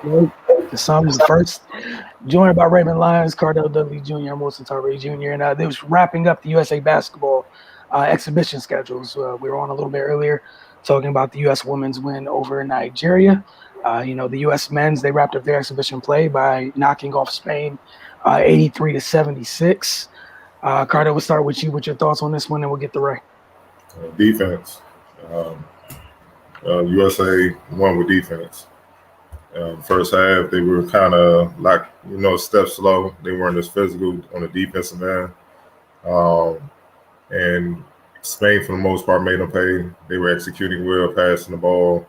The Suns, the first joined by Raymond Lyons, Cardell Dudley Jr., and Wilson Torrey Jr. And they was wrapping up the USA basketball exhibition schedules. We were on a little bit earlier talking about the U.S. women's win over Nigeria. The U.S. men's, they wrapped up their exhibition play by knocking off Spain 83-76. Cardell, we'll start with you with your thoughts on this one, and we'll get to Ray. Defense. USA won with defense. First half, they were kind of like, step slow. They weren't as physical on the defensive end. And Spain, for the most part, made them pay. They were executing well, passing the ball,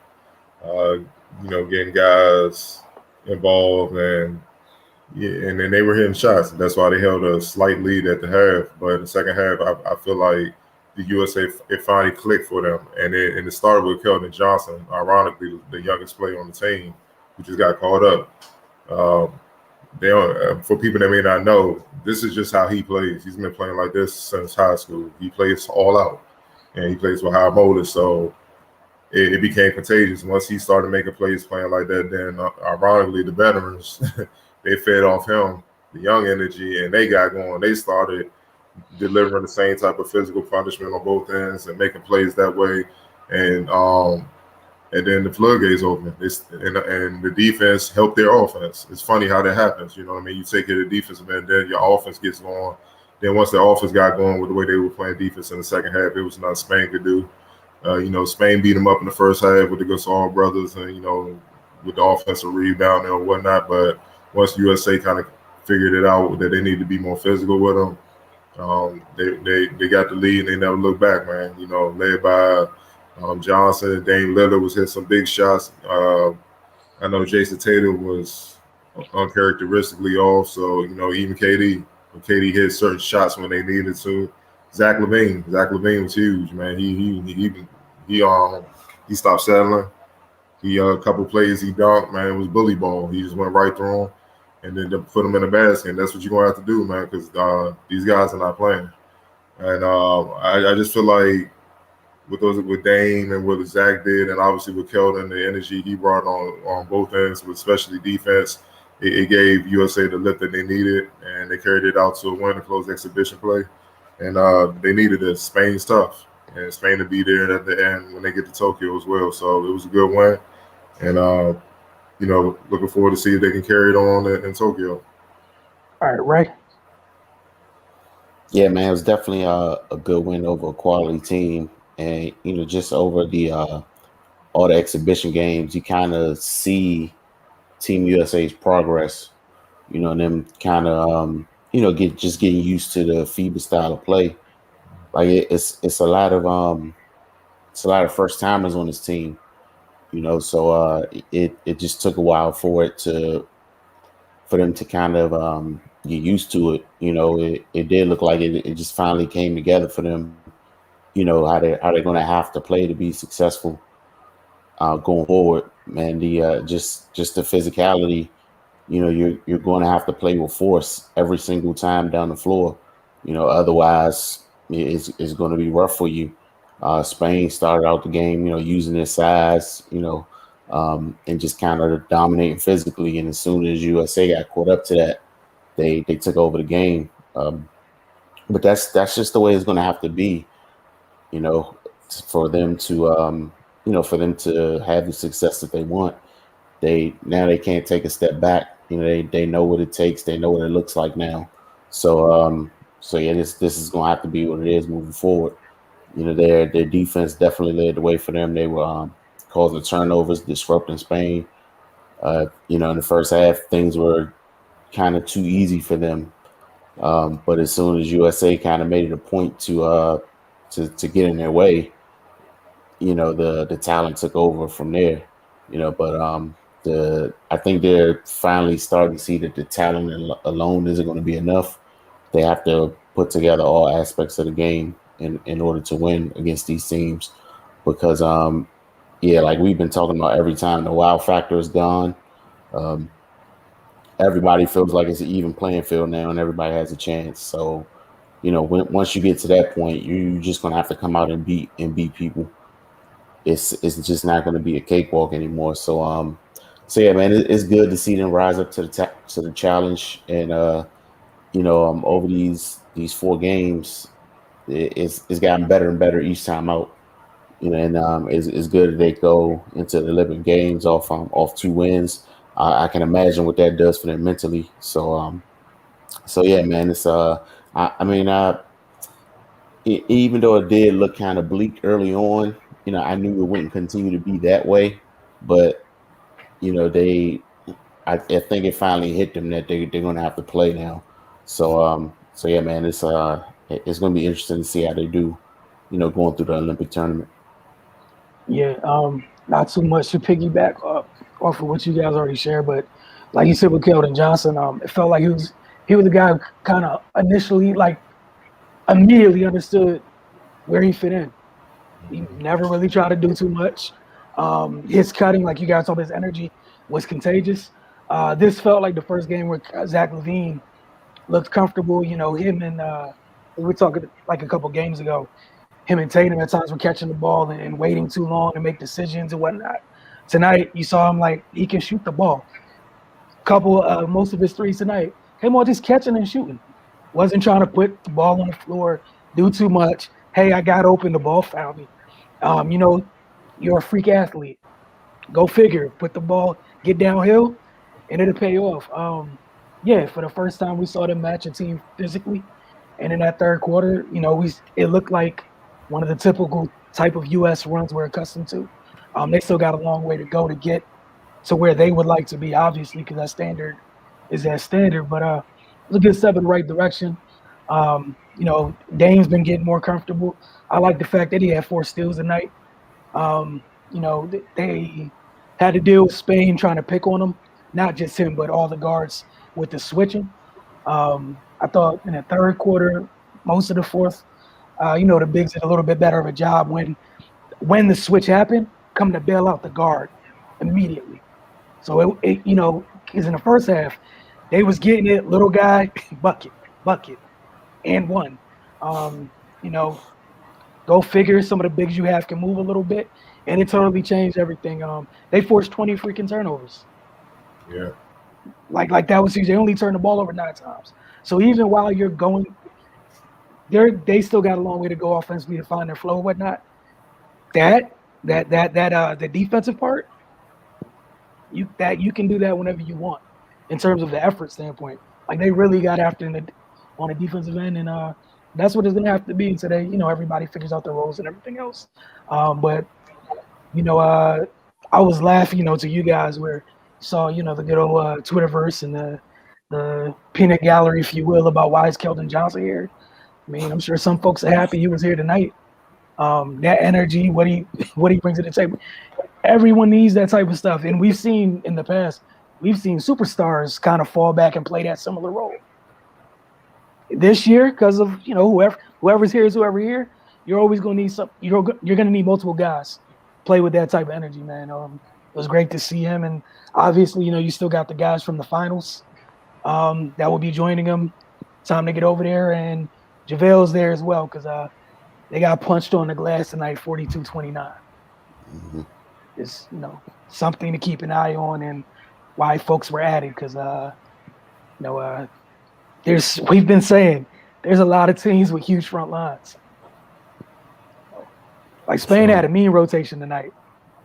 getting guys involved, and then they were hitting shots. That's why they held a slight lead at the half. But in the second half, I feel like the USA, it finally clicked for them. And it started with Keldon Johnson, ironically, the youngest player on the team, who just got caught up. For people that may not know, this is just how he plays. He's been playing like this since high school. He plays all out, and he plays with high motor. So it became contagious. Once he started making plays playing like that, then ironically, the veterans, they fed off him, the young energy, and they got going. They started delivering the same type of physical punishment on both ends and making plays that way. And then the floodgates open. And the defense helped their offense. It's funny how that happens. You know what I mean? You take care of the defensive end, then your offense gets going. Then once the offense got going with the way they were playing defense in the second half, it was nothing Spain could do. Spain beat them up in the first half with the Gasol brothers and, with the offensive rebounding and whatnot. But once USA kind of figured it out that they need to be more physical with them, they got the lead and they never looked back, man. Led by Johnson and Dame Lillard was hitting some big shots. I know Jason Tatum was uncharacteristically off, so even KD hit certain shots when they needed to. Zach LaVine was huge, man. He stopped settling. A couple plays he dunked, man. It was bully ball. He just went right through him, and then put him in the basket. And that's what you're gonna have to do, man, because these guys are not playing. And I just feel like with Dame and what Zach did, and obviously with Keldon, the energy he brought on both ends, with especially defense, it gave USA the lift that they needed, and they carried it out to a win to close the exhibition play. And they needed it. Spain's tough, and Spain to be there at the end when they get to Tokyo as well. So it was a good win, and looking forward to see if they can carry it on in Tokyo. All right, Ray. Yeah, man, it was definitely a good win over a quality team. And, just over the all the exhibition games, you kind of see Team USA's progress, and them kind of, getting used to the FIBA style of play. Like it's a lot of first timers on this team, so it just took a while for them to kind of get used to it. It did look like it just finally came together for them. How they're going to have to play to be successful going forward, man. The just the physicality, you're going to have to play with force every single time down the floor. Otherwise it's going to be rough for you. Spain started out the game, using their size, and just kind of dominating physically. And as soon as USA got caught up to that, they took over the game. But that's just the way it's going to have to be. For them to have the success that they want. They can't take a step back. They know what it takes. They know what it looks like now. So yeah, this is gonna have to be what it is moving forward. Their defense definitely led the way for them. They were causing turnovers, disrupting Spain. In the first half, things were kind of too easy for them. But as soon as USA kind of made it a point to get in their way, the talent took over from there, but I think they're finally starting to see that the talent alone isn't going to be enough. They have to put together all aspects of the game in order to win against these teams, because like we've been talking about, every time the wow factor is gone, everybody feels like it's an even playing field now and everybody has a chance. So once you get to that point, you're just gonna have to come out and beat people. it's just not going to be a cakewalk anymore. So yeah, man, it's good to see them rise up to the challenge, and over these 4 games, it's gotten better and better each time out. And it's good that they go into the 11 games off 2 wins. I can imagine what that does for them mentally. So yeah, man, it's I mean, even though it did look kind of bleak early on, I knew it wouldn't continue to be that way, but I think it finally hit them that they're going to have to play now. So yeah, man, it's going to be interesting to see how they do, going through the Olympic tournament. Yeah, not too much to piggyback off of what you guys already shared, but like you said with Keldon Johnson, it felt like he was the guy who kind of initially, like, immediately understood where he fit in. He never really tried to do too much. His cutting, like you guys saw, his energy was contagious. This felt like the first game where Zach LaVine looked comfortable. Him and we were talking like a couple games ago. Him and Tatum at times were catching the ball and waiting too long to make decisions and whatnot. Tonight, you saw him like he can shoot the ball. Most of his threes tonight came on just catching and shooting. Wasn't trying to put the ball on the floor, do too much. Hey, I got open, the ball found me. You're a freak athlete. Go figure. Put the ball, get downhill, and it'll pay off. Yeah, for the first time we saw them match a team physically, and in that third quarter, it looked like one of the typical type of U.S. runs we're accustomed to. They still got a long way to go to get to where they would like to be, obviously, because that standard is that standard. But it was a good step in the right direction. Dame's been getting more comfortable. I like the fact that he had 4 steals tonight. They had to deal with Spain trying to pick on him, not just him, but all the guards with the switching. I thought in the third quarter, most of the fourth, the bigs did a little bit better of a job when the switch happened, come to bail out the guard immediately. So because in the first half, they was getting it, little guy, bucket, and one. Go figure. Some of the bigs you have can move a little bit, and it totally changed everything. They forced 20 freaking turnovers. Yeah. Like that was huge. They only turned the ball over 9 times. So even while you're going, they still got a long way to go offensively to find their flow and whatnot. The defensive part, you can do that whenever you want in terms of the effort standpoint. Like they really got after on the defensive end, and that's what it's gonna have to be today. Everybody figures out their roles and everything else. But I was laughing, to you guys where you saw, the good old Twitterverse and the peanut gallery, if you will, about why is Keldon Johnson here. I mean, I'm sure some folks are happy he was here tonight. That energy, what he brings to the table. Everyone needs that type of stuff, and we've seen in the past, superstars kind of fall back and play that similar role. This year, because of whoever's here is whoever here, you're always going to need some. You're going to need multiple guys play with that type of energy, man. It was great to see him, and obviously, you still got the guys from the finals that will be joining him. Time to get over there, and JaVale's there as well because they got punched on the glass tonight, 42-29. Mm-hmm. It's something to keep an eye on and why folks were added because we've been saying there's a lot of teams with huge front lines. Like Spain had a mean rotation tonight.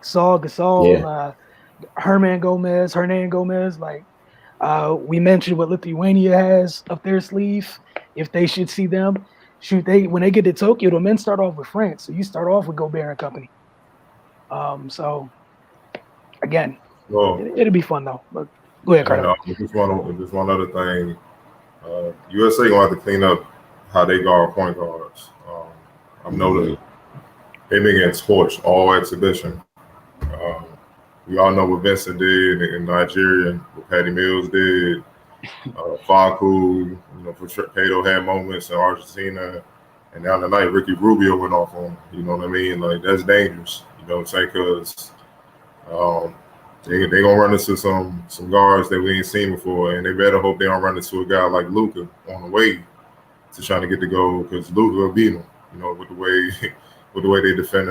Gasol, Hernan Gomez. Like we mentioned what Lithuania has up their sleeve. If they should see them, when they get to Tokyo, the men start off with France. So you start off with Gobert and company. So again, it'll be fun though. But go ahead, Carter. Just one other thing. USA gonna have to clean up how they guard point guards. I've noticed they've been getting torched all exhibition. We all know what Vincent did in Nigeria, what Patty Mills did. Facu, Pato had moments in Argentina, and now tonight Ricky Rubio went off on him. You know what I mean? Like that's dangerous. You know what I'm saying? Because they gonna run into some guards that we ain't seen before, and they better hope they don't run into a guy like Luka on the way to trying to get the goal because Luka will beat him. With the way with the way they defend,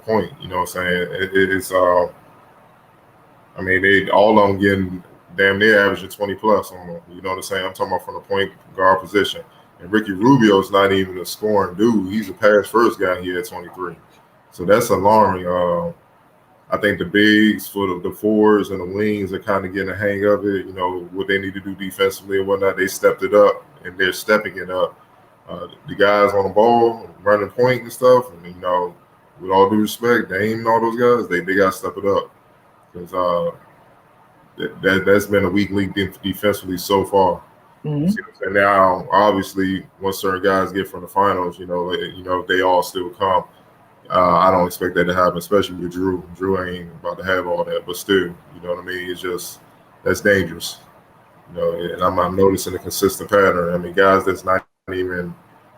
point. You know what I'm saying? It's I mean, they all of them getting damn near averaging 20 plus on them. You know what I'm saying? I'm talking about from the point guard position. And Ricky Rubio is not even a scoring dude. He's a pass first guy here at 23. So that's alarming. I think the bigs for the fours and the wings are kind of getting a hang of it. You know, what they need to do defensively and whatnot. They stepped it up, and they're stepping it up. The guys on the ball, running point and stuff, and, you know, with all due respect, Dame and all those guys, they got to step it up. Because that's been a weak link defensively so far. Mm-hmm. And now, obviously, once certain guys get from the finals, they all still come. I don't expect that to happen, especially with Drew. Drew ain't about to have all that, but still, you know what I mean? It's just that's dangerous. You know, and I'm noticing a consistent pattern. I mean, guys that's not even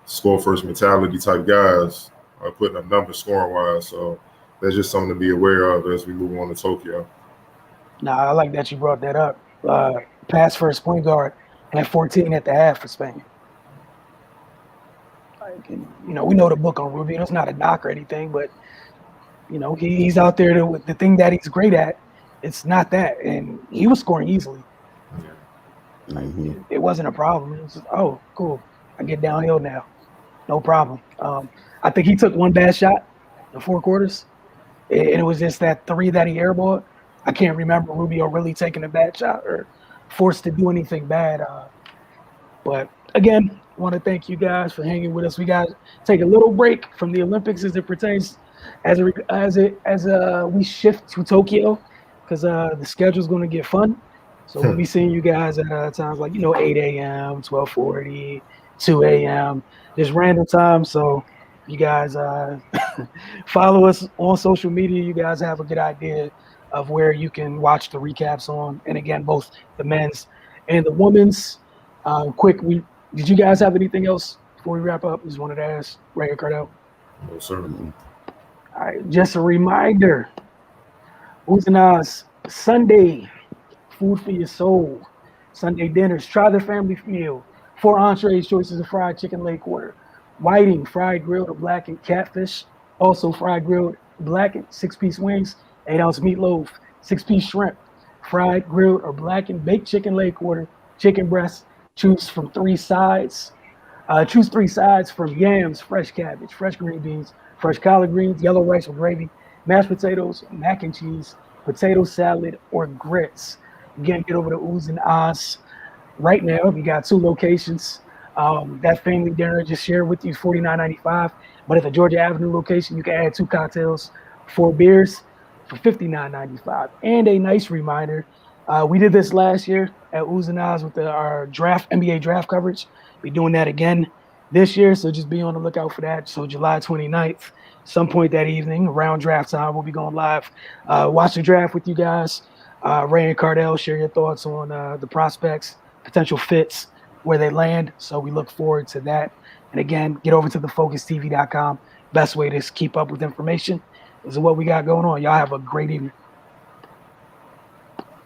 score first mentality type guys are putting up numbers scoring wise. So that's just something to be aware of as we move on to Tokyo. Now, I like that you brought that up. Pass first point guard had 14 at the half for Spain. We know the book on Rubio. It's not a knock or anything, but he's out there with the thing that he's great at. It's not that, and he was scoring easily. Mm-hmm. It wasn't a problem. It was just, oh, cool. I get downhill now, no problem. I think he took one bad shot in 4 quarters, and it was just that 3 that he airballed. I can't remember Rubio really taking a bad shot or forced to do anything bad. But again, I want to thank you guys for hanging with us. We got to take a little break from the Olympics as it pertains, as we shift to Tokyo, because the schedule is going to get fun. So we'll be seeing you guys at times like 8 a.m., 12:40, 2 a.m., just random times. So you guys follow us on social media. You guys have a good idea of where you can watch the recaps on, and again, both the men's and the women's. Did you guys have anything else before we wrap up? Just wanted to ask Ray and Cardell. No, sir. All right, just a reminder. Uzinaz, Sunday, food for your soul. Sunday dinners, try the family meal. 4 entrees, choices of fried chicken, leg quarter. Whiting, fried grilled or blackened catfish. Also fried grilled, blackened 6-piece wings, 8-ounce meatloaf, 6-piece shrimp. Fried grilled or blackened baked chicken, leg quarter, chicken breast. Choose from 3 sides. Choose 3 sides from yams, fresh cabbage, fresh green beans, fresh collard greens, yellow rice with gravy, mashed potatoes, mac and cheese, potato salad, or grits. Again, get over to Oohs and Ahs right now. We got 2 locations. That family dinner I just shared with you is $49.95. But at the Georgia Avenue location, you can add 2 cocktails, 4 beers for $59.95. And a nice reminder, we did this last year at Oohs and Ahs with our NBA draft coverage. We're doing that again this year, so just be on the lookout for that. So July 29th, some point that evening, around draft time, we'll be going live. Watch the draft with you guys. Ray and Cardell, share your thoughts on the prospects, potential fits, where they land. So we look forward to that. And again, get over to thefocustv.com. Best way to keep up with information is what we got going on. Y'all have a great evening.